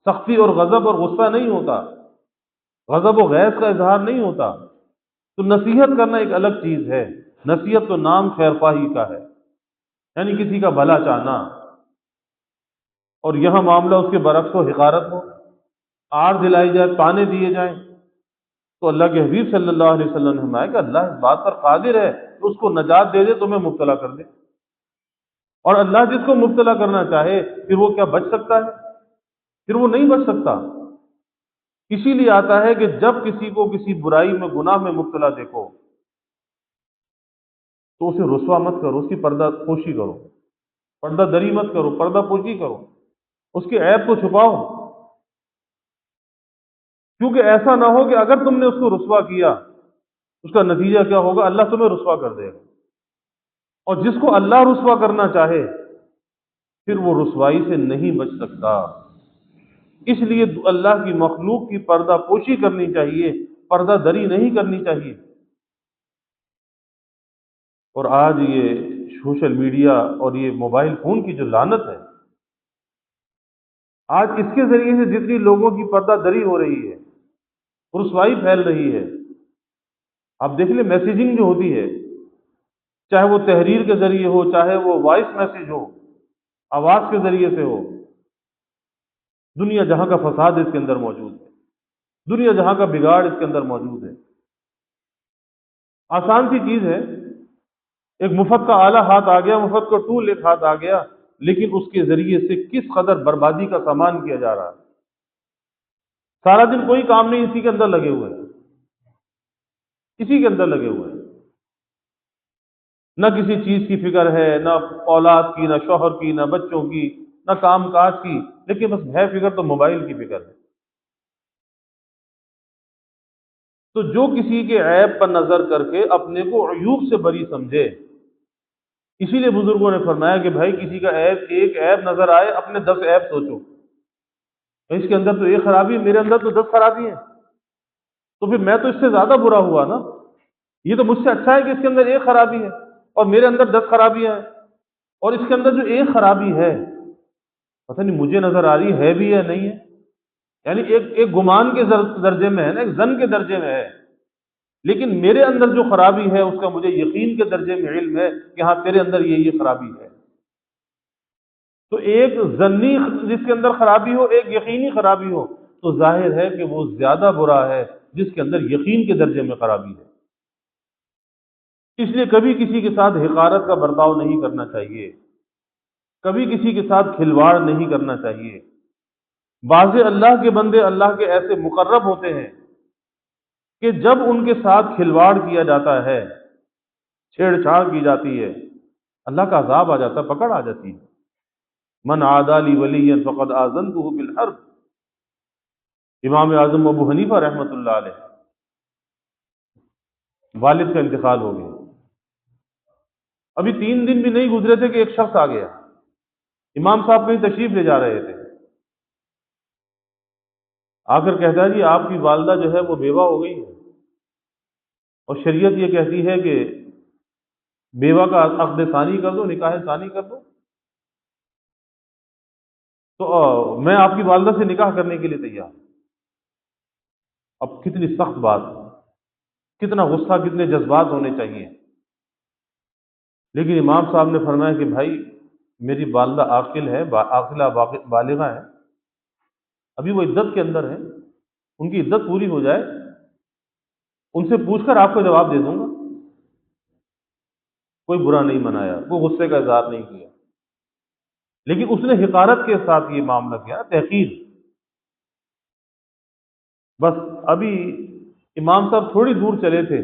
سختی اور غضب اور غصہ نہیں ہوتا، غضب و غیظ کا اظہار نہیں ہوتا۔ تو نصیحت کرنا ایک الگ چیز ہے، نصیحت تو نام خیر خواہی کا ہے، یعنی کسی کا بھلا چاہنا، اور یہاں معاملہ اس کے برعکس ہو، حقارت ہو، آڑ دلائی جائے، تانے دیے جائیں، تو اللہ کے حبیب صلی اللہ علیہ وسلم نے فرمایا کہ اللہ اس بات پر قادر ہے کہ اس کو نجات دے دے، تمہیں مبتلا کر دے، اور اللہ جس کو مبتلا کرنا چاہے پھر وہ کیا بچ سکتا ہے؟ پھر وہ نہیں بچ سکتا۔ اسی لیے آتا ہے کہ جب کسی کو کسی برائی میں، گناہ میں مبتلا دیکھو تو اسے رسوا مت کرو، اس کی پردہ پوشی کرو، پردہ دری مت کرو، پردہ پوشی کرو، اس کے عیب کو چھپاؤ، کیونکہ ایسا نہ ہو کہ اگر تم نے اس کو رسوا کیا، اس کا نتیجہ کیا ہوگا؟ اللہ تمہیں رسوا کر دے گا، اور جس کو اللہ رسوا کرنا چاہے پھر وہ رسوائی سے نہیں بچ سکتا۔ اس لیے اللہ کی مخلوق کی پردہ پوشی کرنی چاہیے، پردہ دری نہیں کرنی چاہیے۔ اور آج یہ سوشل میڈیا اور یہ موبائل فون کی جو لعنت ہے، آج اس کے ذریعے سے جتنی لوگوں کی پردہ دری ہو رہی ہے، رسوائی پھیل رہی ہے۔ آپ دیکھ لیں میسیجنگ جو ہوتی ہے، چاہے وہ تحریر کے ذریعے ہو، چاہے وہ وائس میسج ہو، آواز کے ذریعے سے ہو، دنیا جہاں کا فساد اس کے اندر موجود ہے، دنیا جہاں کا بگاڑ اس کے اندر موجود ہے۔ آسان سی چیز ہے، ایک مفت کا آلہ ہاتھ آ گیا، مفت کا ٹول ایک ہاتھ آ گیا، لیکن اس کے ذریعے سے کس قدر بربادی کا سامان کیا جا رہا ہے۔ سارا دن کوئی کام نہیں، اسی کے اندر لگے ہوئے ہیں، اسی کے اندر لگے ہوئے ہیں، نہ کسی چیز کی فکر ہے، نہ اولاد کی، نہ شوہر کی، نہ بچوں کی، نہ کام کاج کی، لیکن بس ہے فکر تو موبائل کی فکر ہے۔ تو جو کسی کے عیب پر نظر کر کے اپنے کو عیوب سے بری سمجھے، اسی لیے بزرگوں نے فرمایا کہ بھائی کسی کا عیب، ایک عیب نظر آئے، اپنے 10 عیب سوچو، اس کے اندر تو ایک خرابی، میرے اندر تو 10 خرابی ہیں، تو پھر میں تو اس سے زیادہ برا ہوا نا۔ یہ تو مجھ سے اچھا ہے کہ اس کے اندر ایک خرابی ہے اور میرے اندر 10 خرابیاں ہیں، اور اس کے اندر جو ایک خرابی ہے پتہ نہیں مجھے نظر آ رہی ہے بھی یا نہیں ہے، یعنی ایک گمان کے درجے میں ہے نا، ایک ظن کے درجے میں ہے، لیکن میرے اندر جو خرابی ہے اس کا مجھے یقین کے درجے میں علم ہے کہ ہاں تیرے اندر یہ خرابی ہے۔ تو ایک ظنی جس کے اندر خرابی ہو، ایک یقینی خرابی ہو، تو ظاہر ہے کہ وہ زیادہ برا ہے جس کے اندر یقین کے درجے میں خرابی ہے۔ اس لیے کبھی کسی کے ساتھ حقارت کا برتاؤ نہیں کرنا چاہیے، کبھی کسی کے ساتھ کھلواڑ نہیں کرنا چاہیے۔ بعض اللہ کے بندے اللہ کے ایسے مقرب ہوتے ہیں کہ جب ان کے ساتھ کھلواڑ کیا جاتا ہے، چھیڑ چھاڑ کی جاتی ہے، اللہ کا عذاب آ جاتا ہے، پکڑ آ جاتی ہے۔ من عادی لی ولیا فقد آذنتہ بالحرب، امام اعظم ابو حنیفہ رحمۃ اللہ علیہ، والد کا انتقال ہو گیا، ابھی 3 دن بھی نہیں گزرے تھے کہ ایک شخص آ گیا، امام صاحب کہیں تشریف لے جا رہے تھے، آ کر کہتا ہے جی آپ کی والدہ جو ہے وہ بیوہ ہو گئی ہے، اور شریعت یہ کہتی ہے کہ بیوہ کا عقد ثانی کر دو، نکاح ثانی کر دو، تو میں آپ کی والدہ سے نکاح کرنے کے لیے تیار ہوں۔ اب کتنی سخت بات، کتنا غصہ، کتنے جذبات ہونے چاہیے، لیکن امام صاحب نے فرمایا کہ بھائی میری والدہ عاقل ہے، عاقلہ بالغہ ہے، ابھی وہ عدت کے اندر ہے، ان کی عدت پوری ہو جائے، ان سے پوچھ کر آپ کو جواب دے دوں گا۔ کوئی برا نہیں منایا، کوئی غصے کا اظہار نہیں کیا، لیکن اس نے حقارت کے ساتھ یہ معاملہ کیا، تحقیر۔ بس ابھی امام صاحب تھوڑی دور چلے تھے،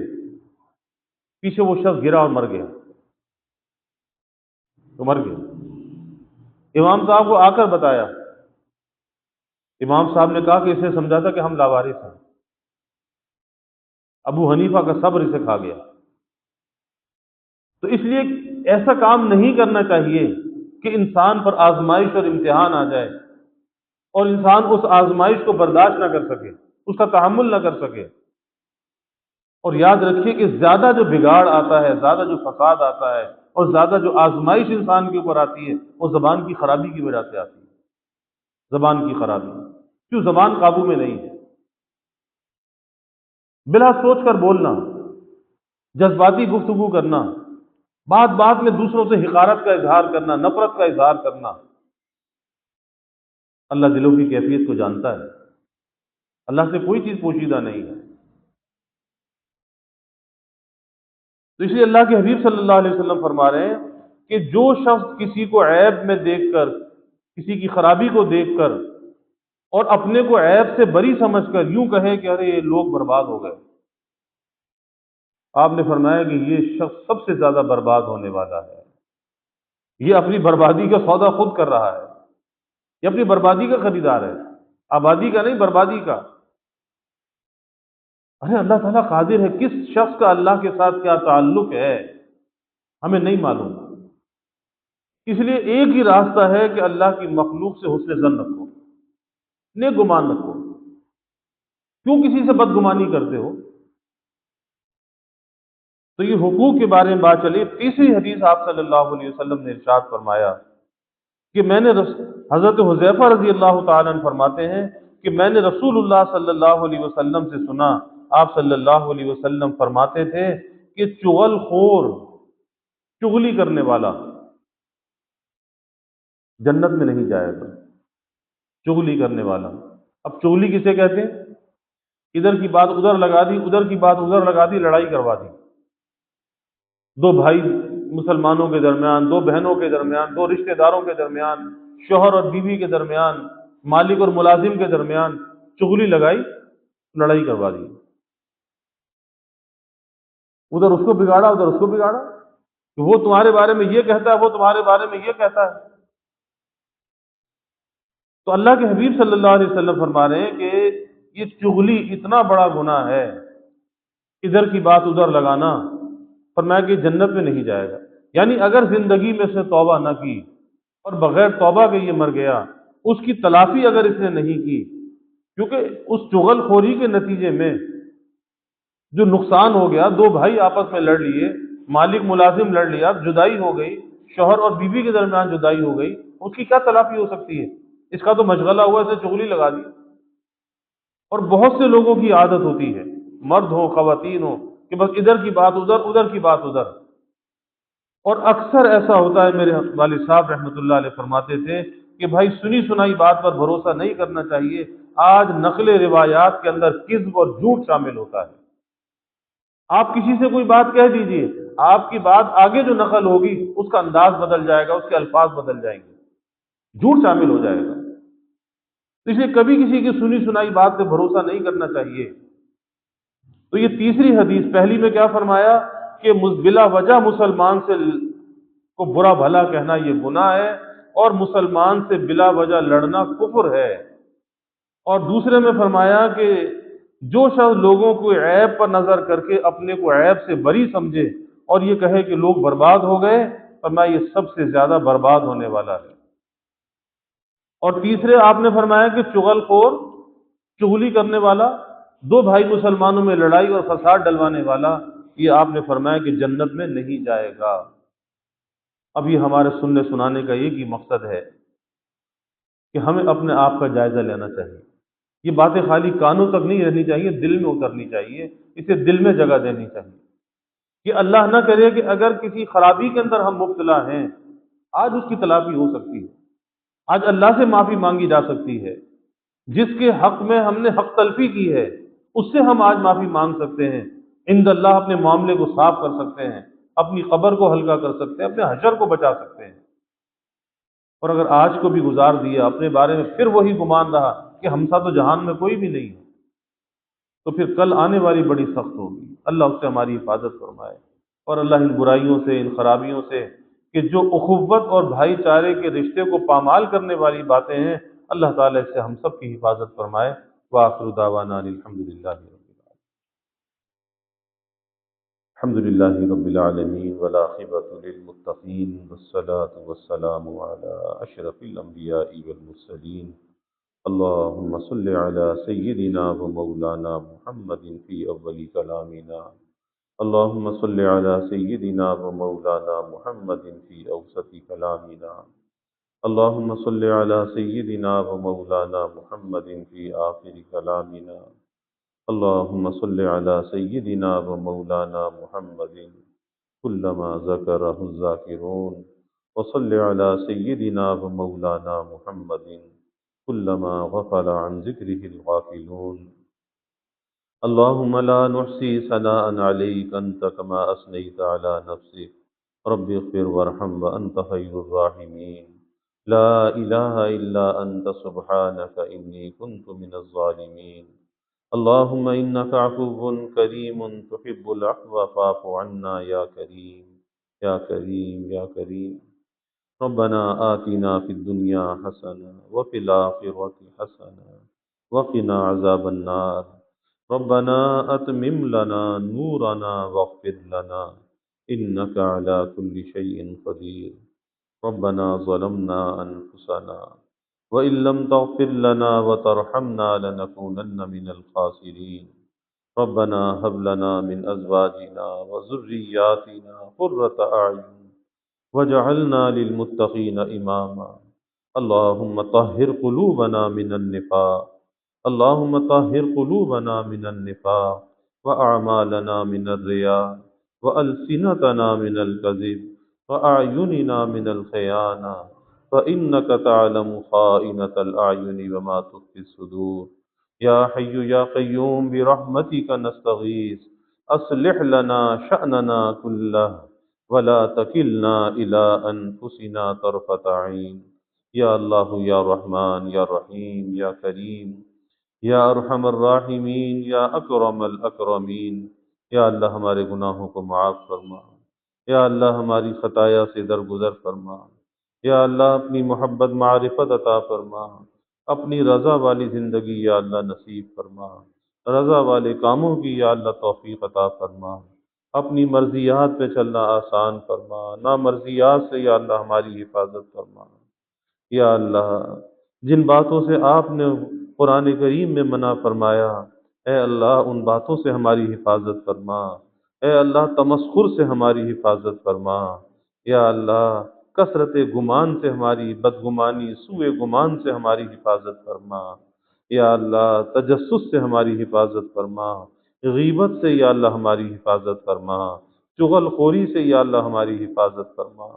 پیچھے وہ شخص گرا اور مر گیا، تو مر گیا۔ امام صاحب کو آ کر بتایا، امام صاحب نے کہا کہ اسے سمجھا تھا کہ ہم لاوارث ہیں۔ ابو حنیفہ کا صبر اسے کھا گیا۔ تو اس لیے ایسا کام نہیں کرنا چاہیے کہ انسان پر آزمائش اور امتحان آ جائے اور انسان اس آزمائش کو برداشت نہ کر سکے، اس کا تحمل نہ کر سکے۔ اور یاد رکھیے کہ زیادہ جو بگاڑ آتا ہے، زیادہ جو فساد آتا ہے، اور زیادہ جو آزمائش انسان کے اوپر آتی ہے، وہ زبان کی خرابی کی وجہ سے آتی ہے۔ زبان کی خرابی، کیوں؟ زبان قابو میں نہیں ہے، بلا سوچ کر بولنا، جذباتی گفتگو کرنا، بات بات میں دوسروں سے حقارت کا اظہار کرنا، نفرت کا اظہار کرنا۔ اللہ دلوں کی کیفیت کو جانتا ہے، اللہ سے کوئی چیز پوشیدہ نہیں ہے۔ تو اس لیے اللہ کے حبیب صلی اللہ علیہ وسلم فرما رہے ہیں کہ جو شخص کسی کو عیب میں دیکھ کر، کسی کی خرابی کو دیکھ کر اور اپنے کو عیب سے بری سمجھ کر یوں کہے کہ ارے یہ لوگ برباد ہو گئے، آپ نے فرمایا کہ یہ شخص سب سے زیادہ برباد ہونے والا ہے۔ یہ اپنی بربادی کا سودا خود کر رہا ہے، یہ اپنی بربادی کا خریدار ہے، آبادی کا نہیں، بربادی کا۔ ارے اللہ تعالیٰ قادر ہے، کس شخص کا اللہ کے ساتھ کیا تعلق ہے ہمیں نہیں معلوم۔ اس لیے ایک ہی راستہ ہے کہ اللہ کی مخلوق سے حسن ظن رکھو، نیک گمان رکھو۔ کیوں کسی سے بدگمانی کرتے ہو؟ تو یہ حقوق کے بارے میں بات چلی۔ تیسری حدیث آپ صلی اللہ علیہ وسلم نے ارشاد فرمایا کہ میں نے حضرت حذیفہ رضی اللہ تعالیٰ عنہ فرماتے ہیں کہ میں نے رسول اللہ صلی اللہ علیہ وسلم سے سنا، آپ صلی اللہ علیہ وسلم فرماتے تھے کہ چغل خور، چغلی کرنے والا جنت میں نہیں جائے گا۔ چغلی کرنے والا، اب چغلی کسے کہتے ہیں؟ ادھر کی بات ادھر لگا دی، ادھر کی بات ادھر لگا دی، لڑائی کروا دی۔ دو بھائی مسلمانوں کے درمیان، دو بہنوں کے درمیان، دو رشتہ داروں کے درمیان، شوہر اور بیوی کے درمیان، مالک اور ملازم کے درمیان چغلی لگائی، لڑائی کروا دی۔ ادھر اس کو بگاڑا، ادھر اس کو بگاڑا کہ وہ تمہارے بارے میں یہ کہتا ہے، وہ تمہارے بارے میں یہ کہتا ہے۔ تو اللہ کے حبیب صلی اللہ علیہ وسلم فرما رہے ہیں کہ یہ چغلی اتنا بڑا گناہ ہے، ادھر کی بات ادھر لگانا، فرمایا کہ جنت میں نہیں جائے گا۔ یعنی اگر زندگی میں سے توبہ نہ کی اور بغیر توبہ کے یہ مر گیا، اس کی تلافی اگر اس نے نہیں کی، کیونکہ اس چغل خوری کے نتیجے میں جو نقصان ہو گیا، دو بھائی آپس میں لڑ لیے، مالک ملازم لڑ لیا، جدائی ہو گئی، شوہر اور بیوی کے درمیان جدائی ہو گئی، اس کی کیا تلافی ہو سکتی ہے؟ اس کا تو مشغلہ ہوا، اسے چغلی لگا دی۔ اور بہت سے لوگوں کی عادت ہوتی ہے، مرد ہو خواتین ہو، کہ بس ادھر کی بات ادھر، ادھر کی بات ادھر۔ اور اکثر ایسا ہوتا ہے، میرے والد صاحب رحمۃ اللہ علیہ فرماتے تھے کہ بھائی سنی سنائی بات پر بھروسہ نہیں کرنا چاہیے۔ آج نقل روایات کے اندر کذب اور جھوٹ شامل ہوتا ہے۔ آپ کسی سے کوئی بات کہہ دیجئے، آپ کی بات آگے جو نقل ہوگی اس کا انداز بدل جائے گا، اس کے الفاظ بدل جائیں گے، جھوٹ شامل ہو جائے گا۔ اس لیے کبھی کسی کی سنی سنائی بات پہ بھروسہ نہیں کرنا چاہیے۔ تو یہ تیسری حدیث، پہلی میں کیا فرمایا کہ بلا وجہ مسلمان سے کو برا بھلا کہنا یہ گناہ ہے، اور مسلمان سے بلا وجہ لڑنا کفر ہے۔ اور دوسرے میں فرمایا کہ جو شخص لوگوں کو عیب پر نظر کر کے اپنے کو عیب سے بری سمجھے اور یہ کہے کہ لوگ برباد ہو گئے، فرمایا یہ سب سے زیادہ برباد ہونے والا ہے۔ اور تیسرے آپ نے فرمایا کہ چغل خور، چغلی کرنے والا، دو بھائی مسلمانوں میں لڑائی اور فساد ڈلوانے والا، یہ آپ نے فرمایا کہ جنت میں نہیں جائے گا۔ اب یہ ہمارے سننے سنانے کا ایک ہی مقصد ہے کہ ہمیں اپنے آپ کا جائزہ لینا چاہیے۔ یہ باتیں خالی کانوں تک نہیں رہنی چاہیے، دل میں اترنی چاہیے، اسے دل میں جگہ دینی چاہیے کہ اللہ نہ کرے کہ اگر کسی خرابی کے اندر ہم مبتلا ہیں، آج اس کی تلافی ہو سکتی ہے، آج اللہ سے معافی مانگی جا سکتی ہے۔ جس کے حق میں ہم نے حق تلفی کی ہے اس سے ہم آج معافی مانگ سکتے ہیں، عند اللہ اپنے معاملے کو صاف کر سکتے ہیں، اپنی قبر کو ہلکا کر سکتے ہیں، اپنے حشر کو بچا سکتے ہیں۔ اور اگر آج کو بھی گزار دیا اپنے بارے میں پھر وہی گمان رہا کہ ہم سا تو جہان میں کوئی بھی نہیں ہے، تو پھر کل آنے والی بڑی سخت ہوگی۔ اللہ اس سے ہماری حفاظت فرمائے، اور اللہ ان برائیوں سے، ان خرابیوں سے کہ جو اخوت اور بھائی چارے کے رشتے کو پامال کرنے والی باتیں ہیں، اللہ تعالیٰ اس سے ہم سب کی حفاظت فرمائے۔ وآخر دعوانا الحمدللہ الحمد للہ رب العالمین، والعاقبۃ للمتقین، والصلاة والسلام علی اشرف الانبیاء والمرسلین۔ اللہم صل علی سیدنا و مولانا محمد فی اول کلامنا، اللہم صل علی سیدنا و مولانا محمد فی اوسط کلامنا، اللہم صل علی سیدنا و مولانا محمد فی آخر کلامنا، اللهم صل على سيدنا ومولانا محمد كلما ذكره الذاكرون، وصل على سيدنا ومولانا محمد كلما غفل عن ذكره الغافلون. اللهم لا نحصي ثناء عليك أنت كما أثنيت على نفسك، رب اغفر وارحم وأنت خير الراحمين. لا إله إلا أنت سبحانك إني كنت من الظالمين. اللهم إنك عفو كريم تحب العفو فاعف عنا يا كريم يا كريم يا كريم. ربنا آتنا في الدنيا حسنة وفي الآخرة حسنة وقنا عذاب النار. ربنا أتمم لنا نورنا واغفر لنا إنك على كل شيء قدير. ربنا ظلمنا أنفسنا وإن لم تغفر لنا وترحمنا لنكونن من الخاسرين. ربنا هب لنا من أزواجنا وذرياتنا قرة أعين وجعلنا للمتقين إماما. اللهم طهر قلوبنا من النفاق، اللهم طهر قلوبنا من النفاق، وأعمالنا من الرياء، وألسنتنا من الكذب، وأعيننا من الخيانة، فإنك تعلم خائنة الأعين وما تخفي الصدور. يا حي يا قيوم برحمتك نستغيث، أصلح لنا شأننا كله ولا تكلنا إلى أنفسنا طرفة عين. یا اللہ یا رحمان یا رحیم یا کریم یا ارحم الراحمین یا اکرم الاکرمین. یا اللہ ہمارے گناہوں کو معاف فرما، یا اللہ ہماری خطایا سے درگزر فرما. یا اللہ اپنی محبت معرفت عطا فرما، اپنی رضا والی زندگی یا اللہ نصیب فرما، رضا والے کاموں کی یا اللہ توفیق عطا فرما. اپنی مرضیات پہ چلنا آسان فرما، نامرضیات سے یا اللہ ہماری حفاظت فرما. یا اللہ جن باتوں سے آپ نے قرآن کریم میں منع فرمایا، اے اللہ ان باتوں سے ہماری حفاظت فرما. اے اللہ تمسخر سے ہماری حفاظت فرما. یا اللہ کثرت گمان سے ہماری بدگمانی سوء گمان سے ہماری حفاظت فرما. یا اللہ تجسس سے ہماری حفاظت فرما، غیبت سے یا اللہ ہماری حفاظت فرما، چغل خوری سے یا اللہ ہماری حفاظت فرما.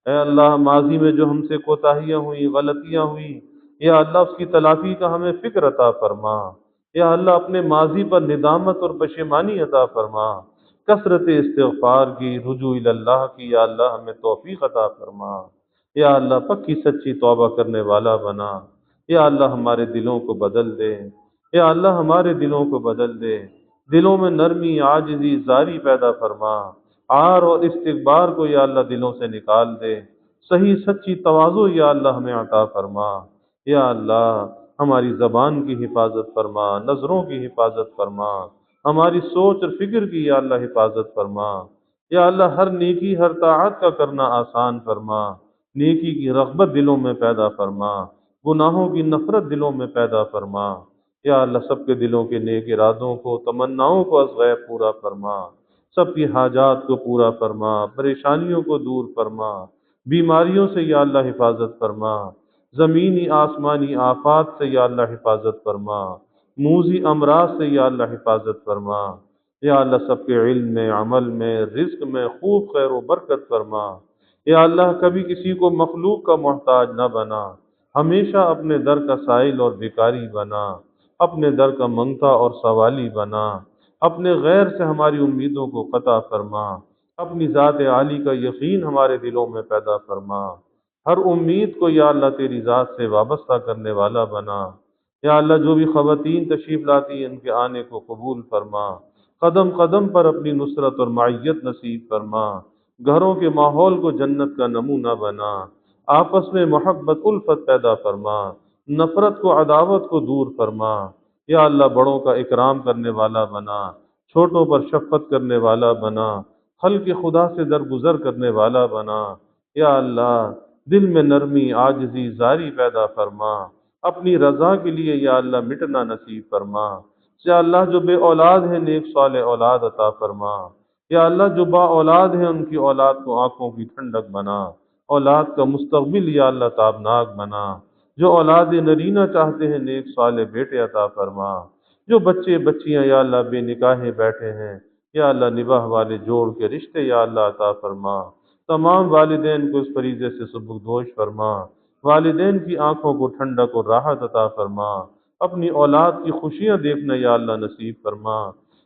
اے اللہ ماضی میں جو ہم سے کوتاہیاں ہوئیں، غلطیاں ہوئیں، یا اللہ اس کی تلافی کا ہمیں فکر عطا فرما. یا اللہ اپنے ماضی پر ندامت اور پشیمانی عطا فرما، کثرت استغفار کی، رجوع اللہ کی یا اللہ ہمیں توفیق عطا فرما. یا اللہ پکی سچی توبہ کرنے والا بنا. یا اللہ ہمارے دلوں کو بدل دے، یا اللہ ہمارے دلوں کو بدل دے. دلوں میں نرمی، عاجزی، زاری پیدا فرما. عار اور استکبار کو یا اللہ دلوں سے نکال دے. صحیح سچی تواضع یا اللہ ہمیں عطا فرما. یا اللہ ہماری زبان کی حفاظت فرما، نظروں کی حفاظت فرما، ہماری سوچ اور فکر کی یا اللہ حفاظت فرما. یا اللہ ہر نیکی ہر طاعت کا کرنا آسان فرما. نیکی کی رغبت دلوں میں پیدا فرما، گناہوں کی نفرت دلوں میں پیدا فرما. یا اللہ سب کے دلوں کے نیک ارادوں کو، تمناؤں کو از غیب پورا فرما. سب کی حاجات کو پورا فرما، پریشانیوں کو دور فرما، بیماریوں سے یا اللہ حفاظت فرما، زمینی آسمانی آفات سے یا اللہ حفاظت فرما، موذی امراض سے یا اللہ حفاظت فرما. یا اللہ سب کے علم میں، عمل میں، رزق میں خوب خیر و برکت فرما. یا اللہ کبھی کسی کو مخلوق کا محتاج نہ بنا، ہمیشہ اپنے در کا سائل اور بھکاری بنا، اپنے در کا منگتا اور سوالی بنا. اپنے غیر سے ہماری امیدوں کو قطع فرما، اپنی ذات عالی کا یقین ہمارے دلوں میں پیدا فرما. ہر امید کو یا اللہ تیری ذات سے وابستہ کرنے والا بنا. یا اللہ جو بھی خواتین تشریف لاتی ہیں ان کے آنے کو قبول فرما. قدم قدم پر اپنی نصرت اور معیت نصیب فرما. گھروں کے ماحول کو جنت کا نمونہ بنا. آپس میں محبت الفت پیدا فرما، نفرت کو عداوت کو دور فرما. یا اللہ بڑوں کا اکرام کرنے والا بنا، چھوٹوں پر شفقت کرنے والا بنا، خلق خدا سے درگزر کرنے والا بنا. یا اللہ دل میں نرمی، عاجزی، زاری پیدا فرما. اپنی رضا کے لیے یا اللہ مٹنا نصیب فرما. یا اللہ جو بے اولاد ہیں نیک صالح اولاد عطا فرما. یا اللہ جو با اولاد ہیں ان کی اولاد کو آنکھوں کی ٹھنڈک بنا، اولاد کا مستقبل یا اللہ تابناک بنا. جو اولاد نرینہ چاہتے ہیں نیک صالح بیٹے عطا فرما. جو بچے بچیاں یا اللہ بے نکاحیں بیٹھے ہیں، یا اللہ نباہ والے جوڑ کے رشتے یا اللہ عطا فرما، تمام والدین کو اس فریضے سے سبکدوش فرما، والدین کی آنکھوں کو ٹھنڈک اور راحت عطا فرما، اپنی اولاد کی خوشیاں دیکھنا یا اللہ نصیب فرما،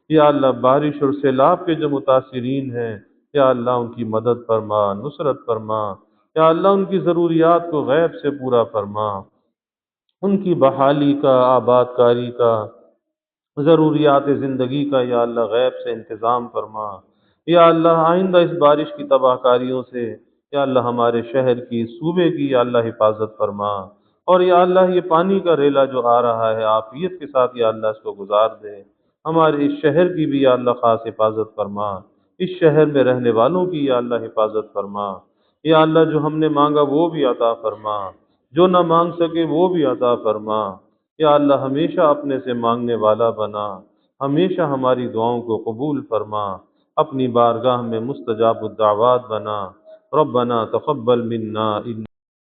یا اللہ بارش اور سیلاب کے جو متاثرین ہیں، یا اللہ ان کی مدد فرما، نصرت فرما، یا اللہ ان کی ضروریات کو غیب سے پورا فرما، ان کی بحالی کا، آباد کاری کا، ضروریات زندگی کا یا اللہ غیب سے انتظام فرما، یا اللہ آئندہ اس بارش کی تباہ کاریوں سے یا اللہ ہمارے شہر کی، صوبے کی یا اللہ حفاظت فرما، اور یا اللہ یہ پانی کا ریلا جو آ رہا ہے عافیت کے ساتھ یا اللہ اس کو گزار دے، ہمارے اس شہر کی بھی یا اللہ خاص حفاظت فرما، اس شہر میں رہنے والوں کی یا اللہ حفاظت فرما، یا اللہ جو ہم نے مانگا وہ بھی عطا فرما، جو نہ مانگ سکے وہ بھی عطا فرما، یا اللہ ہمیشہ اپنے سے مانگنے والا بنا، ہمیشہ ہماری دعاؤں کو قبول فرما، اپنی بارگاہ میں مستجاب الدعوات بنا، ربنا تقبل منا